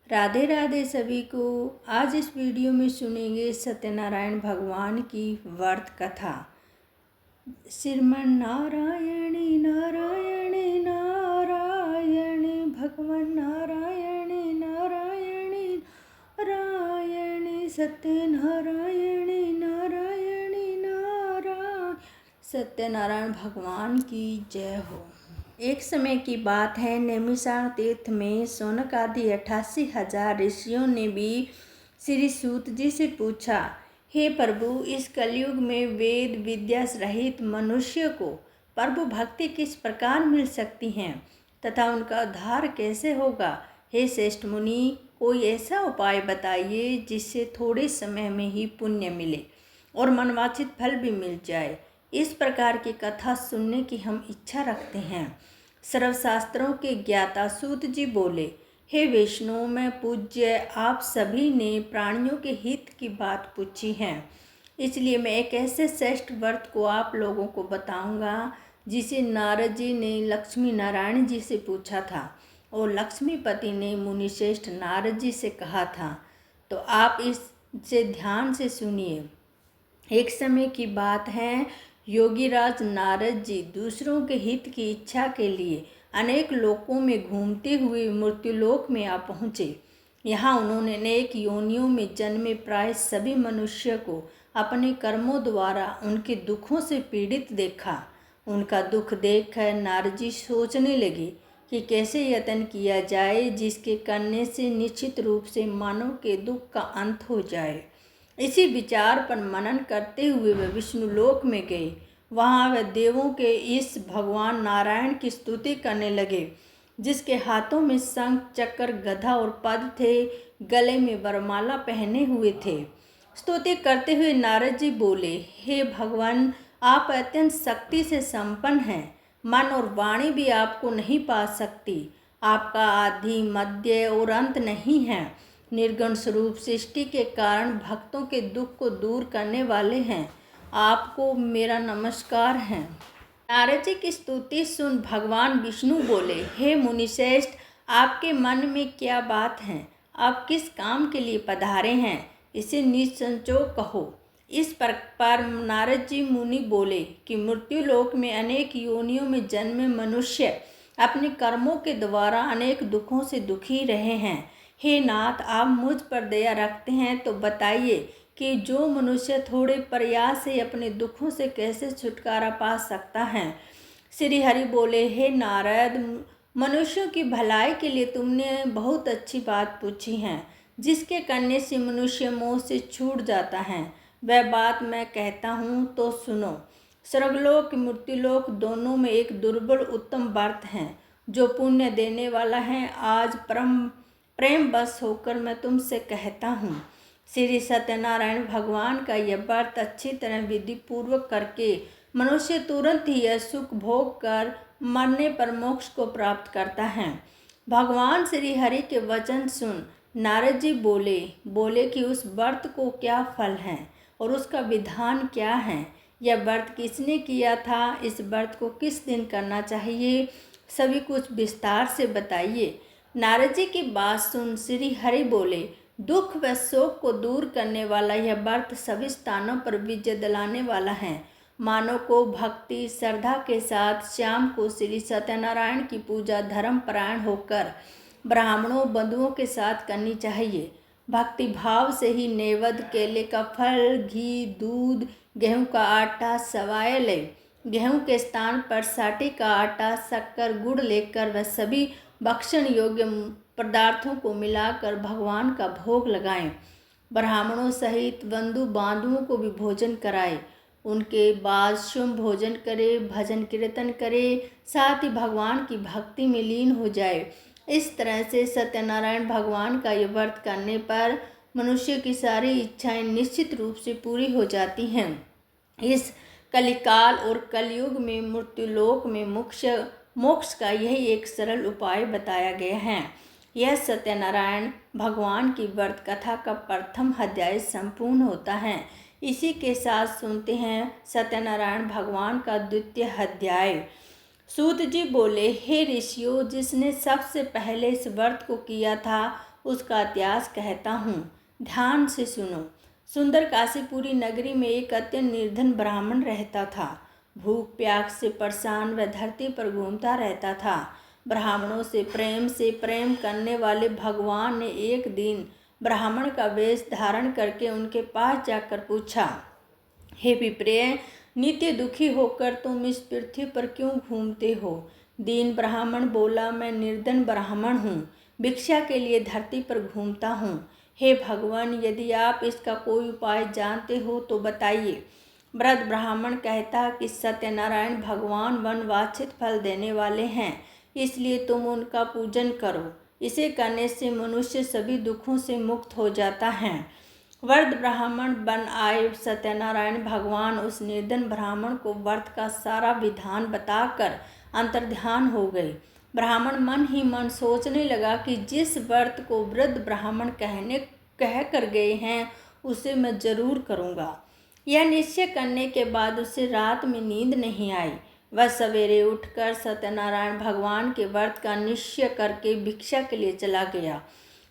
राधे राधे सभी को। आज इस वीडियो में सुनेंगे सत्यनारायण भगवान की व्रत कथा। श्रीमन नारायणी नारायणी नारायणी भगवान नारायणी नारायणी नारायणी सत्यनारायणी नारायणी नारायण सत्यनारायण भगवान की जय हो। एक समय की बात है, नैमिषारण्य तीर्थ में शौनक आदि 88,000 ऋषियों ने भी श्री सूत जी से पूछा, हे प्रभु, इस कलयुग में वेद विद्या रहित मनुष्य को प्रभु भक्ति किस प्रकार मिल सकती है तथा उनका उद्धार कैसे होगा। हे श्रेष्ठ मुनि, कोई ऐसा उपाय बताइए जिससे थोड़े समय में ही पुण्य मिले और मनवांछित फल भी मिल जाए। इस प्रकार की कथा सुनने की हम इच्छा रखते हैं। सर्वशास्त्रों के ज्ञाता सूत जी बोले, हे विष्णु, मैं पूज्य आप सभी ने प्राणियों के हित की बात पूछी है, इसलिए मैं एक ऐसे श्रेष्ठ व्रत को आप लोगों को बताऊंगा जिसे नारद जी ने लक्ष्मी नारायण जी से पूछा था और लक्ष्मीपति ने मुनिश्रेष्ठ नारद जी से कहा था। तो आप इससे ध्यान से सुनिए। एक समय की बात है, योगीराज नारद जी दूसरों के हित की इच्छा के लिए अनेक लोकों में घूमते हुए मृत्युलोक में आ पहुँचे। यहाँ उन्होंने अनेक योनियों में जन्मे प्राय सभी मनुष्य को अपने कर्मों द्वारा उनके दुखों से पीड़ित देखा। उनका दुख देखकर नारद जी सोचने लगे कि कैसे यत्न किया जाए जिसके करने से निश्चित रूप से मानव के दुख का अंत हो जाए। इसी विचार पर मनन करते हुए वे विष्णुलोक में गए। वहाँ वे देवों के इस भगवान नारायण की स्तुति करने लगे, जिसके हाथों में शंख चक्र गदा और पद्म थे, गले में वरमाला पहने हुए थे। स्तुति करते हुए नारद जी बोले, हे भगवान, आप अत्यंत शक्ति से संपन्न हैं। मन और वाणी भी आपको नहीं पा सकती। आपका आदि मध्य और अंत नहीं है। निर्गुण स्वरूप सृष्टि के कारण भक्तों के दुख को दूर करने वाले हैं। आपको मेरा नमस्कार है। नारद जी की स्तुति सुन भगवान विष्णु बोले, हे मुनिश्रेष्ठ, आपके मन में क्या बात है? आप किस काम के लिए पधारे हैं, इसे निसंकोच कहो। इस पर नारद जी मुनि बोले कि मृत्युलोक में अनेक योनियों में जन्मे मनुष्य अपने कर्मों के द्वारा अनेक दुखों से दुखी रहे हैं। हे नाथ, आप मुझ पर दया रखते हैं तो बताइए कि जो मनुष्य थोड़े प्रयास से अपने दुखों से कैसे छुटकारा पा सकता है। श्री हरि बोले, हे नारद, मनुष्यों की भलाई के लिए तुमने बहुत अच्छी बात पूछी है, जिसके करने से मनुष्य मोह से छूट जाता है। वह बात मैं कहता हूँ तो सुनो। स्वर्गलोक मृत्युलोक दोनों में एक दुर्बल उत्तम व्रत है जो पुण्य देने वाला है। आज प्रेम बस होकर मैं तुमसे कहता हूँ। श्री सत्यनारायण भगवान का यह व्रत अच्छी तरह विधि पूर्वक करके मनुष्य तुरंत ही यह सुख भोग कर मरने पर मोक्ष को प्राप्त करता है। भगवान श्री हरि के वचन सुन नारद जी बोले कि उस व्रत को क्या फल है और उसका विधान क्या है। यह व्रत किसने किया था, इस व्रत को किस दिन करना चाहिए, सभी कुछ विस्तार से बताइए। नारद जी की बात सुन श्री हरि बोले, दुख व शोक को दूर करने वाला यह व्रत सभी स्थानों पर विजय दिलाने वाला है। मानव को भक्ति श्रद्धा के साथ शाम को श्री सत्यनारायण की पूजा धर्मपरायण होकर ब्राह्मणों बंधुओं के साथ करनी चाहिए। भक्ति भाव से ही नैवेद्य, केले का फल, घी, दूध, गेहूं का आटा, सवाए ले। गेहूं के स्थान पर साटे का आटा, शक्कर, गुड़ लेकर वह सभी भक्षण योग्य पदार्थों को मिलाकर भगवान का भोग लगाएं। ब्राह्मणों सहित बंधु बांधवों को भी भोजन कराएं। उनके बाद शुभ भोजन करे, भजन कीर्तन करे, साथ ही भगवान की भक्ति में लीन हो जाए। इस तरह से सत्यनारायण भगवान का यह व्रत करने पर मनुष्य की सारी इच्छाएं निश्चित रूप से पूरी हो जाती हैं। इस कलिकाल और कलयुग में मृत्युलोक में मोक्ष का यही एक सरल उपाय बताया गया है। यह सत्यनारायण भगवान की व्रत कथा का प्रथम अध्याय संपूर्ण होता है। इसी के साथ सुनते हैं सत्यनारायण भगवान का द्वितीय अध्याय। सूत जी बोले, हे ऋषियों, जिसने सबसे पहले इस व्रत को किया था उसका इतिहास कहता हूँ। ध्यान से सुनो। सुंदर काशीपुरी नगरी में एक अत्यंत निर्धन ब्राह्मण रहता था। भूख प्यास से परेशान वह धरती पर घूमता रहता था। ब्राह्मणों से प्रेम करने वाले भगवान ने एक दिन ब्राह्मण का वेश धारण करके उनके पास जाकर पूछा, हे विप्रिय, नित्य दुखी होकर तुम इस पृथ्वी पर क्यों घूमते हो? दीन ब्राह्मण बोला, मैं निर्धन ब्राह्मण हूँ, भिक्षा के लिए धरती पर घूमता हूँ। हे भगवान, यदि आप इसका कोई उपाय जानते हो तो बताइए। वृद्ध ब्राह्मण कहता कि सत्यनारायण भगवान वनवांछित फल देने वाले हैं, इसलिए तुम उनका पूजन करो। इसे करने से मनुष्य सभी दुखों से मुक्त हो जाता है। वृद्ध ब्राह्मण बन आए सत्यनारायण भगवान उस निर्धन ब्राह्मण को व्रत का सारा विधान बताकर अंतर्ध्यान हो गए। ब्राह्मण मन ही मन सोचने लगा कि जिस व्रत को वृद्ध ब्राह्मण कह कर गए हैं उसे मैं जरूर करूँगा। यह निश्चय करने के बाद उसे रात में नींद नहीं आई। वह सवेरे उठकर सत्यनारायण भगवान के व्रत का निश्चय करके भिक्षा के लिए चला गया।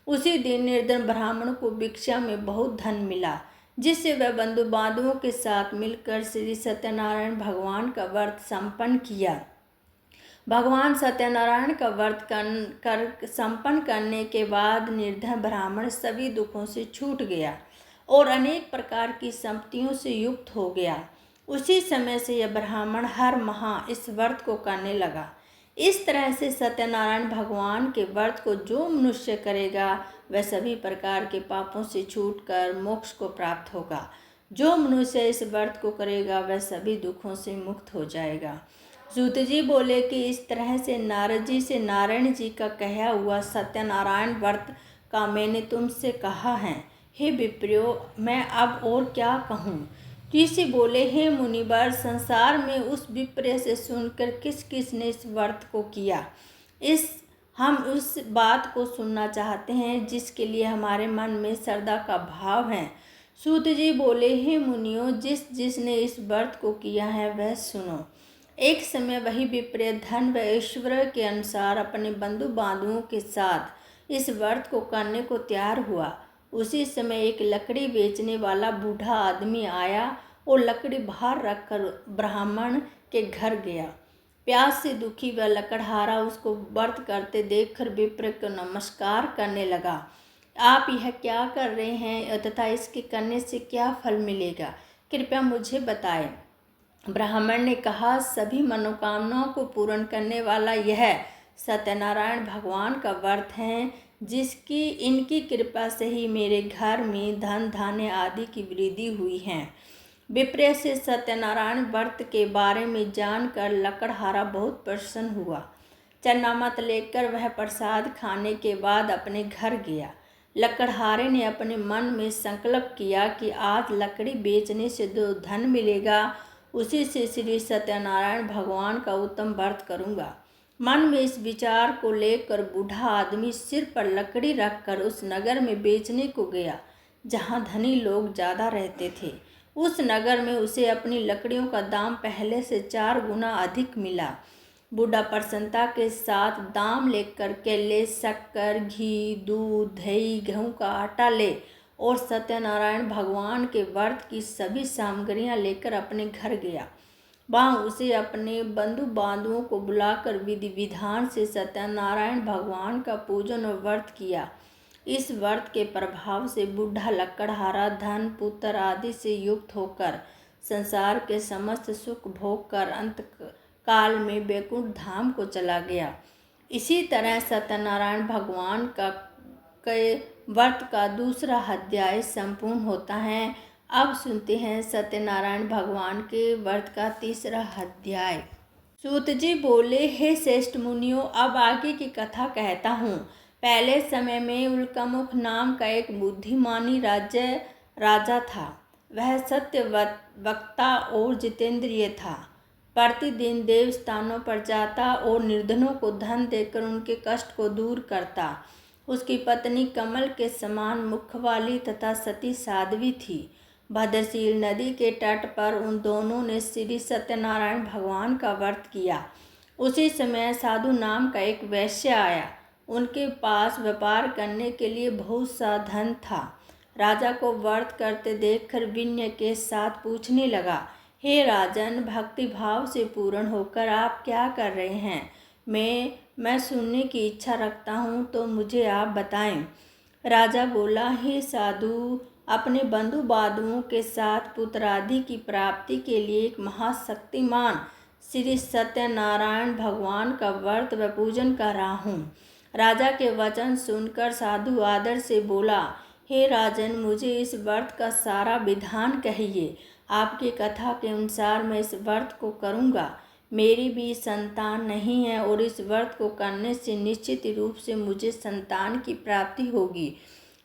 उसी दिन निर्धन ब्राह्मण को भिक्षा में बहुत धन मिला, जिससे वह बंधु बांधवों के साथ मिलकर श्री सत्यनारायण भगवान का व्रत संपन्न किया। भगवान सत्यनारायण का व्रत संपन्न करने के बाद निर्धन ब्राह्मण सभी दुखों से छूट गया और अनेक प्रकार की संपत्तियों से युक्त हो गया। उसी समय से यह ब्राह्मण हर माह इस व्रत को करने लगा। इस तरह से सत्यनारायण भगवान के व्रत को जो मनुष्य करेगा वह सभी प्रकार के पापों से छूटकर मोक्ष को प्राप्त होगा। जो मनुष्य इस व्रत को करेगा वह सभी दुखों से मुक्त हो जाएगा। सूत जी बोले कि इस तरह से नारद जी से नारायण जी का कहा हुआ सत्यनारायण व्रत का मैंने तुमसे कहा है। हे विप्रियो, मैं अब और क्या कहूँ? ऋषि बोले, हे मुनिवर, संसार में उस विप्र से सुनकर किस किस ने इस व्रत को किया, हम उस बात को सुनना चाहते हैं जिसके लिए हमारे मन में श्रद्धा का भाव है। सूत जी बोले, हे मुनियों, जिसने इस व्रत को किया है वह सुनो। एक समय वही विप्र धन व ऐश्वर्य के अनुसार अपने बंधु बांधवों के साथ इस व्रत को करने को तैयार हुआ। उसी समय एक लकड़ी बेचने वाला बूढ़ा आदमी आया और लकड़ी बाहर रखकर ब्राह्मण के घर गया। प्यास से दुखी वह लकड़हारा उसको व्रत करते देखकर विप्र को नमस्कार करने लगा। आप यह क्या कर रहे हैं तथा इसके करने से क्या फल मिलेगा? कृपया मुझे बताएं। ब्राह्मण ने कहा, सभी मनोकामनाओं को पूर्ण करने वाला यह सत्यनारायण भगवान का व्रत है, जिसकी इनकी कृपा से ही मेरे घर में धन धान्य आदि की वृद्धि हुई है। विप्र से सत्यनारायण व्रत के बारे में जानकर लकड़हारा बहुत प्रसन्न हुआ। चरनामत लेकर वह प्रसाद खाने के बाद अपने घर गया। लकड़हारे ने अपने मन में संकल्प किया कि आज लकड़ी बेचने से जो धन मिलेगा उसी से श्री सत्यनारायण भगवान का उत्तम व्रत करूँगा। मन में इस विचार को लेकर बूढ़ा आदमी सिर पर लकड़ी रखकर उस नगर में बेचने को गया जहाँ धनी लोग ज़्यादा रहते थे। उस नगर में उसे अपनी लकड़ियों का दाम पहले से 4 गुना अधिक मिला। बूढ़ा प्रसन्नता के साथ दाम लेकर केले, शक्कर, घी, दूध, दही, गेहूँ का आटा ले और सत्यनारायण भगवान के व्रत की सभी सामग्रियाँ लेकर अपने घर गया। वहाँ उसे अपने बंधु बांधवों को बुलाकर विधि विधान से सत्यनारायण भगवान का पूजन और व्रत किया। इस व्रत के प्रभाव से बूढ़ा लकड़हारा धन पुत्र आदि से युक्त होकर संसार के समस्त सुख भोग कर अंत काल में वैकुंठ धाम को चला गया। इसी तरह सत्यनारायण भगवान का व्रत का दूसरा अध्याय संपूर्ण होता है। अब सुनते हैं सत्यनारायण भगवान के व्रत का तीसरा अध्याय। सूत जी बोले, हे श्रेष्ठ मुनियों, अब आगे की कथा कहता हूँ। पहले समय में उल्कामुख नाम का एक बुद्धिमानी राजा था। वह सत्य वक्ता और जितेंद्रिय था। प्रतिदिन देव स्थानों पर जाता और निर्धनों को धन देकर उनके कष्ट को दूर करता। उसकी पत्नी कमल के समान मुख वाली तथा सती साध्वी थी। भद्रशील नदी के तट पर उन दोनों ने श्री सत्यनारायण भगवान का व्रत किया। उसी समय साधु नाम का एक वैश्य आया। उनके पास व्यापार करने के लिए बहुत सा धन था। राजा को व्रत करते देखकर विनय के साथ पूछने लगा, हे राजन, भक्ति भाव से पूर्ण होकर आप क्या कर रहे हैं? मैं सुनने की इच्छा रखता हूँ, तो मुझे आप बताएं। राजा बोला, हे साधु, अपने बंधु बांधवों के साथ पुत्रादि की प्राप्ति के लिए एक महाशक्तिमान श्री सत्यनारायण भगवान का व्रत व पूजन कर रहा हूँ। राजा के वचन सुनकर साधु आदर से बोला, हे राजन, मुझे इस व्रत का सारा विधान कहिए। आपकी कथा के अनुसार मैं इस व्रत को करूँगा। मेरी भी संतान नहीं है और इस व्रत को करने से निश्चित रूप से मुझे संतान की प्राप्ति होगी।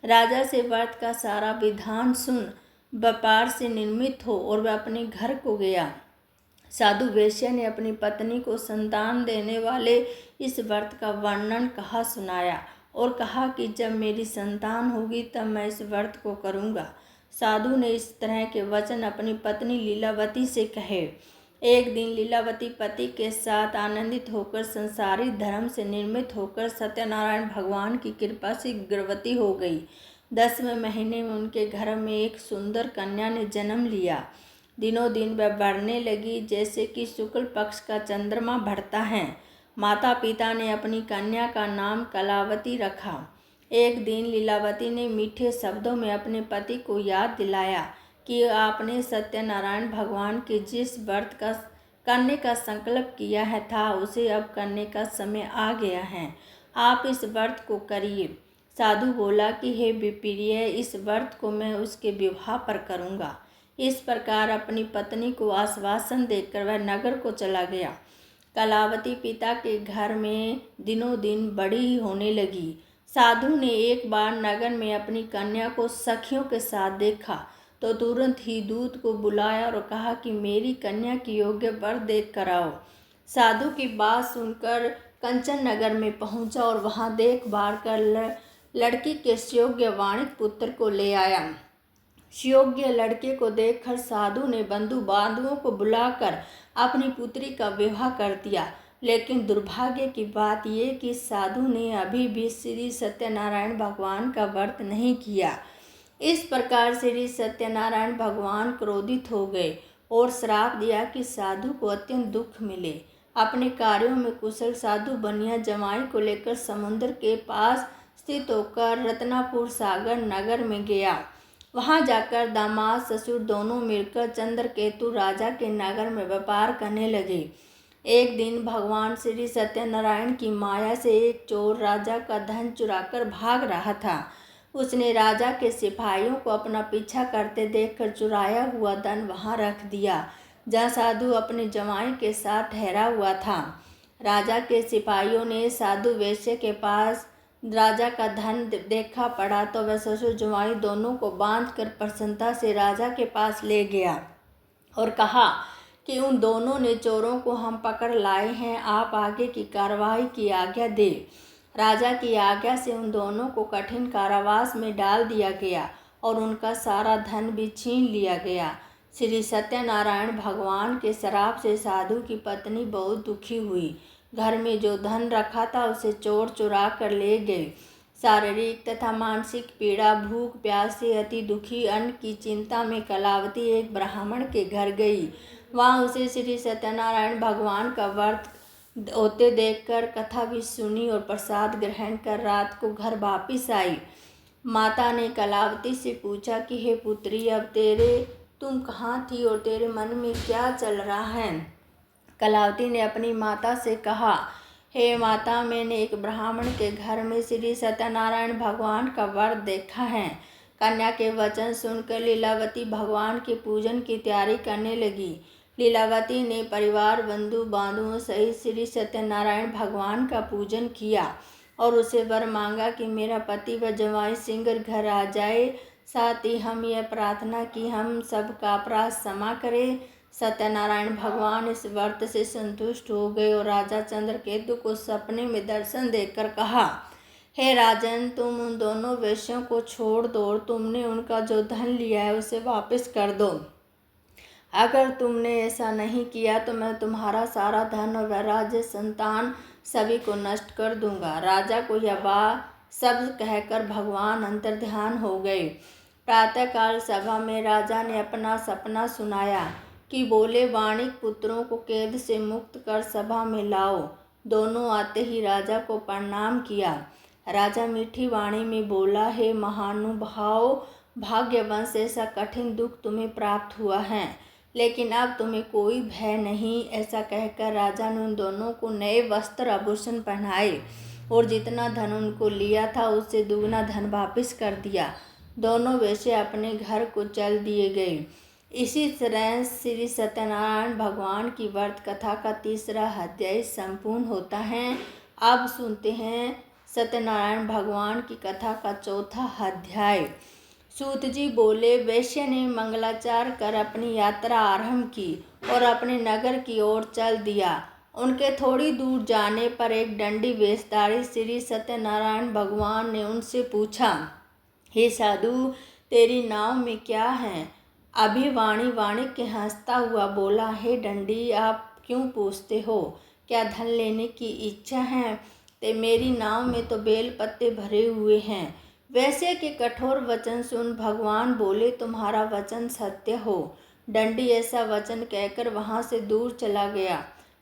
राजा से व्रत का सारा विधान सुन व्यापार से निर्मित हो और वह अपने घर को गया। साधु वैश्य ने अपनी पत्नी को संतान देने वाले इस व्रत का वर्णन कहा सुनाया और कहा कि जब मेरी संतान होगी तब मैं इस व्रत को करूँगा। साधु ने इस तरह के वचन अपनी पत्नी लीलावती से कहे। एक दिन लीलावती पति के साथ आनंदित होकर संसारिक धर्म से निर्मित होकर सत्यनारायण भगवान की कृपा से गर्भवती हो गई। 10वें महीने में उनके घर में एक सुंदर कन्या ने जन्म लिया। दिनों दिन वह बढ़ने लगी जैसे कि शुक्ल पक्ष का चंद्रमा बढ़ता है। माता पिता ने अपनी कन्या का नाम कलावती रखा। एक दिन लीलावती ने मीठे शब्दों में अपने पति को याद दिलाया कि आपने सत्यनारायण भगवान के जिस व्रत का करने का संकल्प किया है था उसे अब करने का समय आ गया है। आप इस व्रत को करिए। साधु बोला कि हे विप्रिय, इस व्रत को मैं उसके विवाह पर करूँगा। इस प्रकार अपनी पत्नी को आश्वासन देकर वह नगर को चला गया। कलावती पिता के घर में दिनों दिन बड़ी ही होने लगी। साधु ने एक बार नगर में अपनी कन्या को सखियों के साथ देखा तो तुरंत ही दूत को बुलाया और कहा कि मेरी कन्या की योग्य वर देख कर आओ। साधु की बात सुनकर कंचन नगर में पहुंचा और वहां देखभाल कर लड़की के योग्य वाणिक पुत्र को ले आया। योग्य लड़के को देखकर साधु ने बंधु बांधवों को बुलाकर अपनी पुत्री का विवाह कर दिया। लेकिन दुर्भाग्य की बात यह कि साधु ने अभी भी श्री सत्यनारायण भगवान का व्रत नहीं किया। इस प्रकार श्री सत्यनारायण भगवान क्रोधित हो गए और श्राप दिया कि साधु को अत्यंत दुख मिले। अपने कार्यों में कुशल साधु बनिया जमाई को लेकर समुद्र के पास स्थित होकर रत्नापुर सागर नगर में गया। वहां जाकर दामाद ससुर दोनों मिलकर चंद्रकेतु राजा के नगर में व्यापार करने लगे। एक दिन भगवान श्री सत्यनारायण की माया से एक चोर राजा का धन चुराकर भाग रहा था। उसने राजा के सिपाहियों को अपना पीछा करते देखकर चुराया हुआ धन वहां रख दिया जहां साधु अपने जमाई के साथ ठहरा हुआ था। राजा के सिपाहियों ने साधु वैश्य के पास राजा का धन देखा पड़ा तो वह ससुर जमाई दोनों को बांधकर प्रसन्नता से राजा के पास ले गया और कहा कि उन दोनों ने चोरों को हम पकड़ लाए हैं, आप आगे की कार्रवाई की आज्ञा दे। राजा की आज्ञा से उन दोनों को कठिन कारावास में डाल दिया गया और उनका सारा धन भी छीन लिया गया। श्री सत्यनारायण भगवान के श्राप से साधु की पत्नी बहुत दुखी हुई। घर में जो धन रखा था उसे चोर चुरा कर ले गए। शारीरिक तथा मानसिक पीड़ा, भूख प्यास से अति दुखी, अन्न की चिंता में कलावती एक ब्राह्मण के घर गई। वहाँ उसे श्री सत्यनारायण भगवान का व्रत होते देखकर कथा भी सुनी और प्रसाद ग्रहण कर रात को घर वापिस आई। माता ने कलावती से पूछा कि हे पुत्री, अब तुम कहाँ थी और तेरे मन में क्या चल रहा है? कलावती ने अपनी माता से कहा, हे माता, मैंने एक ब्राह्मण के घर में श्री सत्यनारायण भगवान का व्रत देखा है। कन्या के वचन सुनकर लीलावती भगवान के पूजन की तैयारी करने लगी। लीलावती ने परिवार बंधु बांधवों सहित श्री सत्यनारायण भगवान का पूजन किया और उसे वर मांगा कि मेरा पति व जवाई शीघ्र घर आ जाए। साथ ही हम यह प्रार्थना कि हम सब का अपराध क्षमा करें। सत्यनारायण भगवान इस व्रत से संतुष्ट हो गए और राजा चंद्रकेतु को सपने में दर्शन देकर कहा, हे राजन, तुम उन दोनों वेश्यों को छोड़ दो और तुमने उनका जो धन लिया है उसे वापस कर दो। अगर तुमने ऐसा नहीं किया तो मैं तुम्हारा सारा धन और राज्य संतान सभी को नष्ट कर दूंगा। राजा को यह बात सब कहकर भगवान अंतर्ध्यान हो गए। प्रातःकाल सभा में राजा ने अपना सपना सुनाया कि बोले, वाणिक पुत्रों को कैद से मुक्त कर सभा में लाओ। दोनों आते ही राजा को प्रणाम किया। राजा मीठी वाणी में बोला, हे महानुभाव, भाग्यवश ऐसा कठिन दुख तुम्हें प्राप्त हुआ है, लेकिन अब तुम्हें कोई भय नहीं। ऐसा कहकर राजा ने उन दोनों को नए वस्त्र आभूषण पहनाए और जितना धन उनको लिया था उससे दुगना धन वापस कर दिया। दोनों वैसे अपने घर को चल दिए गए। इसी तरह श्री सत्यनारायण भगवान की व्रत कथा का तीसरा अध्याय संपूर्ण होता है। अब सुनते हैं सत्यनारायण भगवान की कथा का चौथा अध्याय। सूत जी बोले, वैश्य ने मंगलाचार कर अपनी यात्रा आरंभ की और अपने नगर की ओर चल दिया। उनके थोड़ी दूर जाने पर एक दंडी वेशधारी श्री सत्यनारायण भगवान ने उनसे पूछा, हे साधु, तेरी नाव में क्या है? अभिवाणी वाणिक के हंसता हुआ बोला, हे दंडी, आप क्यों पूछते हो? क्या धन लेने की इच्छा है? ते मेरी नाव में तो बेल पत्ते भरे हुए हैं। वैसे के कठोर वचन सुन भगवान बोले, तुम्हारा वचन सत्य हो। दंडी ऐसा वचन कहकर वहां से दूर चला गया।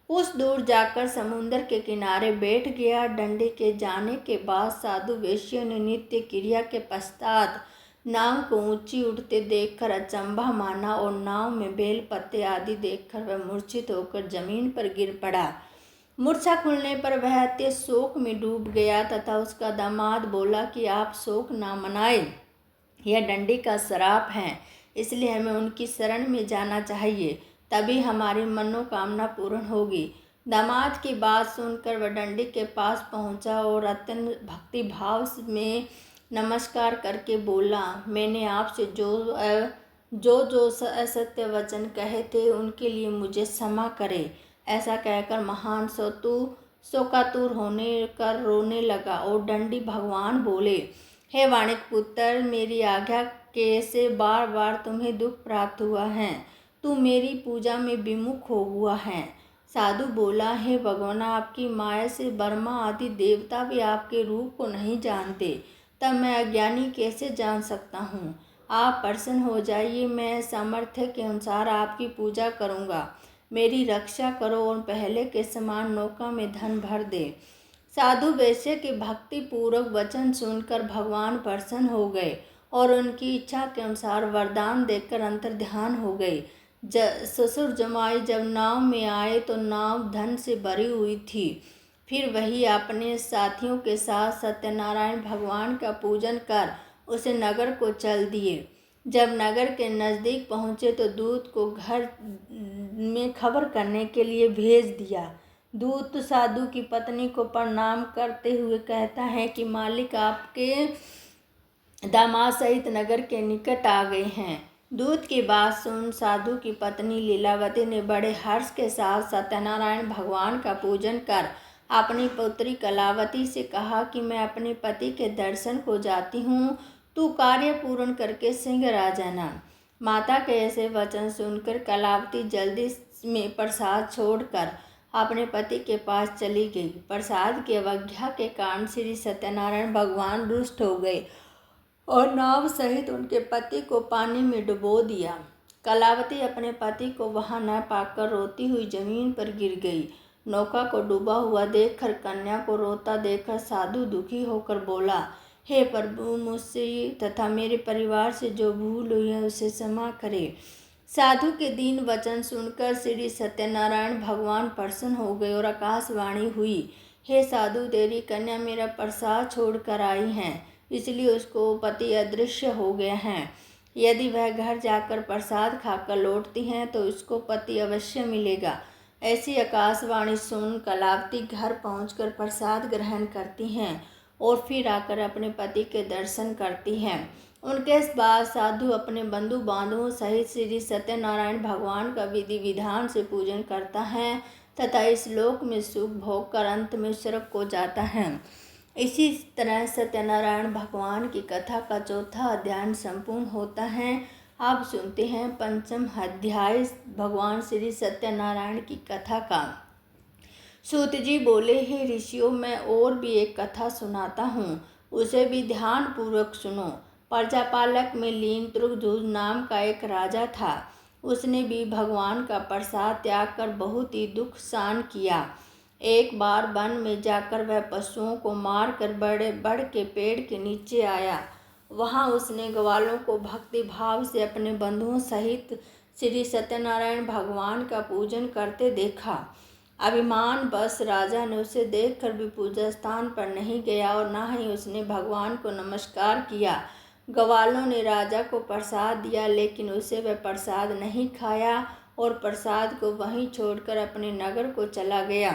कुछ दूर जाकर समुद्र के किनारे बैठ गया। दंडी के जाने के बाद साधु वैश्य ने नित्य क्रिया के पश्चात नाव को ऊंची उठते देखकर अचंभा माना और नाव में बेल पत्ते आदि देखकर वह मूर्छित होकर जमीन पर गिर पड़ा। मूर्छा खुलने पर वह अत्यंत शोक में डूब गया तथा उसका दामाद बोला कि आप शोक ना मनाए, यह दंडी का श्राप है, इसलिए हमें उनकी शरण में जाना चाहिए, तभी हमारी मनोकामना पूर्ण होगी। दामाद की बात सुनकर वह दंडी के पास पहुंचा और अत्यंत भक्ति भाव में नमस्कार करके बोला, मैंने आपसे जो असत्य वचन कहे थे उनके लिए मुझे क्षमा करे। ऐसा कहकर महान शोकातुर होने कर रोने लगा और दंडी भगवान बोले, हे वाणिक पुत्र, मेरी आज्ञा कैसे बार बार तुम्हें दुख प्राप्त हुआ है? तू मेरी पूजा में विमुख हो हुआ है। साधु बोला, हे भगवान, आपकी माया से ब्रह्मा आदि देवता भी आपके रूप को नहीं जानते, तब मैं अज्ञानी कैसे जान सकता हूँ? आप प्रसन्न हो जाइए, मैं सामर्थ्य के अनुसार आपकी पूजा करूँगा। मेरी रक्षा करो और पहले के समान नौका में धन भर दे। साधु वैश्य के भक्ति पूर्वक वचन सुनकर भगवान प्रसन्न हो गए और उनकी इच्छा के अनुसार वरदान देकर अंतर्ध्यान हो गए। ससुर जमाई जब नाव में आए तो नाव धन से भरी हुई थी। फिर वही अपने साथियों के साथ सत्यनारायण भगवान का पूजन कर उसे नगर को चल दिए। जब नगर के नज़दीक पहुँचे तो दूत को घर में खबर करने के लिए भेज दिया। दूत साधु की पत्नी को प्रणाम करते हुए कहता है कि मालिक आपके दामाद सहित नगर के निकट आ गए हैं। दूत की बात सुन साधु की पत्नी लीलावती ने बड़े हर्ष के साथ सत्यनारायण भगवान का पूजन कर अपनी पुत्री कलावती से कहा कि मैं अपने पति के दर्शन को जाती हूँ, तू कार्य पूर्ण करके शीघ्र आ जाना। माता के ऐसे वचन सुनकर कलावती जल्दी में प्रसाद छोड़कर अपने पति के पास चली गई। प्रसाद की अवज्ञा के कारण श्री सत्यनारायण भगवान रुष्ट हो गए और नाव सहित उनके पति को पानी में डुबो दिया। कलावती अपने पति को वहां न पाकर रोती हुई जमीन पर गिर गई। नौका को डूबा हुआ देखकर कन्या को रोता देखकर साधु दुखी होकर बोला, हे प्रभु, मुझसे तथा मेरे परिवार से जो भूल हुई है उसे क्षमा करे। साधु के दीन वचन सुनकर श्री सत्यनारायण भगवान प्रसन्न हो गए और आकाशवाणी हुई, हे साधु, तेरी कन्या मेरा प्रसाद छोड़कर आई है, इसलिए उसको पति अदृश्य हो गया है। यदि वह घर जाकर प्रसाद खाकर लौटती हैं तो उसको पति अवश्य मिलेगा। ऐसी आकाशवाणी सुन कलावती घर पहुंचकर प्रसाद ग्रहण करती हैं और फिर आकर अपने पति के दर्शन करती हैं। उनके बाद साधु अपने बंधु बांधवों सहित श्री सत्यनारायण भगवान का विधि विधान से पूजन करता है तथा इस लोक में सुख भोग कर अंत में स्वर्ग को जाता है। इसी तरह सत्यनारायण भगवान की कथा का चौथा अध्याय संपूर्ण होता है। आप सुनते हैं पंचम अध्याय भगवान श्री सत्यनारायण की कथा का। सूत जी बोले, हे ऋषियों, मैं और भी एक कथा सुनाता हूँ, उसे भी ध्यान पूर्वक सुनो। प्रजापालक में लीन त्रुगधुज नाम का एक राजा था। उसने भी भगवान का प्रसाद त्याग कर बहुत ही दुख सहन किया। एक बार वन में जाकर वह पशुओं को मार कर बड़े बड़ के पेड़ के नीचे आया। वहाँ उसने ग्वालों को भक्ति भाव से अपने बंधुओं सहित श्री सत्यनारायण भगवान का पूजन करते देखा। अभिमान बस राजा ने उसे देखकर भी पूजा स्थान पर नहीं गया और न ही उसने भगवान को नमस्कार किया। ग्वालों ने राजा को प्रसाद दिया, लेकिन उसे वह प्रसाद नहीं खाया और प्रसाद को वहीं छोड़कर अपने नगर को चला गया।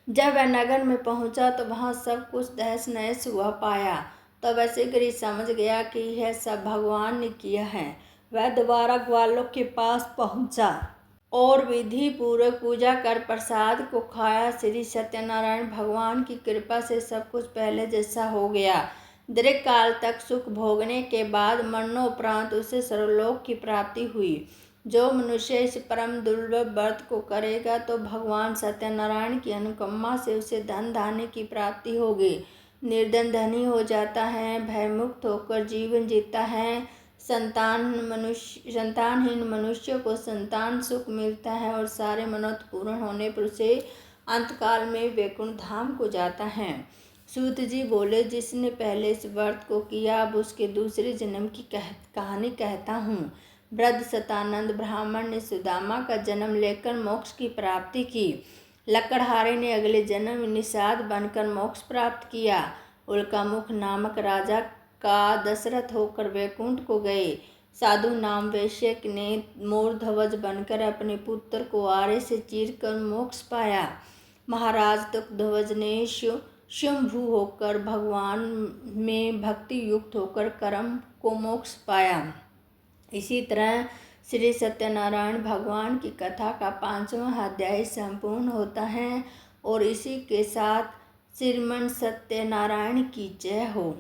जब वह नगर में पहुंचा तो वहां सब कुछ तहस नहस हुआ पाया। तो वह शीघ्र ही समझ गया कि यह सब भगवान ने किया है। वह दोबारा ग्वालों के पास पहुंचा और विधि पूर्वक पूजा कर प्रसाद को खाया। श्री सत्यनारायण भगवान की कृपा से सब कुछ पहले जैसा हो गया। दीर्घ काल तक सुख भोगने के बाद मरणोपरांत उसे सर्वलोक की प्राप्ति हुई। जो मनुष्य इस परम दुर्लभ व्रत को करेगा तो भगवान सत्यनारायण की अनुकंपा से उसे धन धान्य की प्राप्ति होगी। निर्धन धनी हो जाता है, भयमुक्त होकर जीवन जीता है। संतानहीन मनुष्य को संतान सुख मिलता है और सारे मनोरथ पूर्ण होने पर उसे अंतकाल में वैकुंठ धाम को जाता है। सूत जी बोले, जिसने पहले इस व्रत को किया अब उसके दूसरे जन्म की कहानी कहता हूँ। वृद्ध सतानंद ब्राह्मण ने सुदामा का जन्म लेकर मोक्ष की प्राप्ति की। लकड़हारे ने अगले जन्म में निषाद बनकर मोक्ष प्राप्त किया। उल्कामुख नामक राजा का दशरथ होकर वैकुंठ को गए। साधु नाम वैश्यक ने मोरध्वज बनकर अपने पुत्र को आरे से चीरकर मोक्ष पाया। महाराज तुकध्वज ने शंभु होकर भगवान में भक्ति युक्त होकर कर्म को मोक्ष पाया। इसी तरह श्री सत्यनारायण भगवान की कथा का 5वां अध्याय संपूर्ण होता है और इसी के साथ श्रीमन सत्यनारायण की जय हो।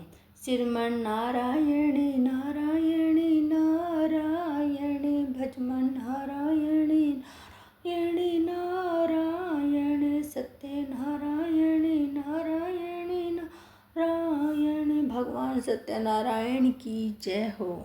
श्रीमन नारायणी नारायणी नारायणी भजमन नारायणी नारायणी नारायण सत्यनारायणी नारायणी नारायण। भगवान सत्यनारायण की जय हो।